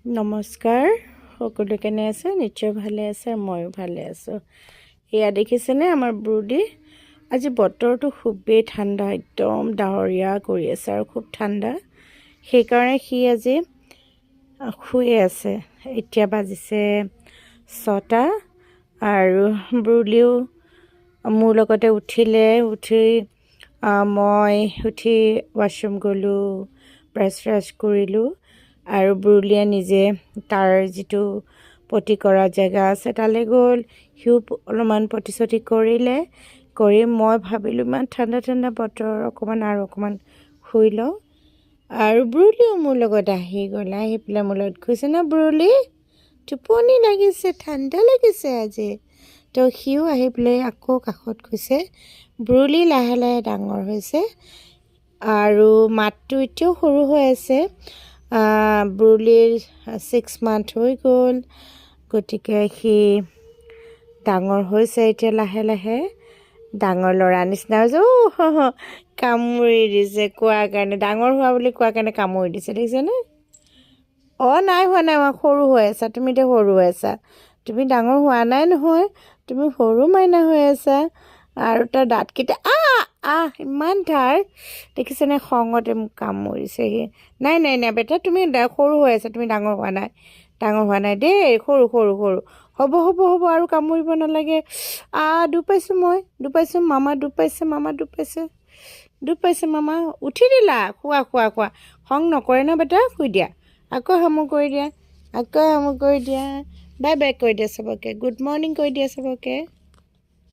নমস্কাৰ, সকলো কেনে আছে? নিশ্চয় ভালে আছে, ময়ো ভালে আছোঁ। এয়া দেখিছেনে আমাৰ ব্ৰুডি? আজি বতৰটো খুবেই ঠাণ্ডা, একদম ডাৱৰীয়া কৰি আছে আৰু খুব ঠাণ্ডা। সেইকাৰণে সি আজি শুই আছে। এতিয়া বাজিছে 6টা আৰু ব্ৰুলিও মোৰ লগতে উঠিলে। মই উঠি ৱাশ্বৰুম গ'লোঁ, ব্ৰাছ কৰিলোঁ আৰু ব্ৰুলিয়ে নিজে তাৰ যিটো পটি কৰা জেগা আছে তালৈ গ'ল। সিও অলপমান পটি কৰিলে। মই ভাবিলোঁ ইমান ঠাণ্ডা বতৰ, অকণমান শুই লওঁ। আৰু ব্ৰুলিও মোৰ লগত আহি গ'ল। আহি পেলাই মোৰ লগত কৈছে ন, ব্ৰুলি টোপনি লাগিছে, ঠাণ্ডা লাগিছে আজি। তো সিও আহি পেলাই আকৌ কাষত গৈছে। ব্ৰুলি লাহে লাহে ডাঙৰ হৈছে আৰু মাতটো এতিয়াও সৰু হৈ আছে। ব্ৰুলিৰ 6 মান্থ হৈ গ'ল, গতিকে সি ডাঙৰ হৈছে এতিয়া লাহে লাহে। ডাঙৰ ল'ৰা নিচিনা হৈছে। কামুৰি দিছে কোৱাৰ কাৰণে, ডাঙৰ হোৱা বুলি কোৱাৰ কাৰণে কামুৰি দিছে, দেখিছেনে? নাই হোৱা নাই, সৰু হৈ আছা তুমি, এতিয়া সৰু হৈ আছা তুমি, ডাঙৰ হোৱা নাই নহয়, তুমি সৰু মাইনা হৈ আছা। আৰু তাৰ দাঁতকেইটা ইমান ধাৰ, দেখিছেনে? খঙতে মোক কামুৰিছে সি। নাই বেটা, তুমি সৰু হৈ আছা, তুমি ডাঙৰ হোৱা নাই দেই, সৰু হ'ব আৰু কামুৰিব নালাগে। দুখ পাইছোঁ, মামা দুখ পাইছে মামা। উঠি দিলা? খোৱা খং নকৰে ন বেটা, শুই দিয়া। আকৌ সামু কৰি দিয়া, বাই বাই কৈ দিয়া চবকে, গুড মৰ্ণিং কৈ দিয়া চবকে।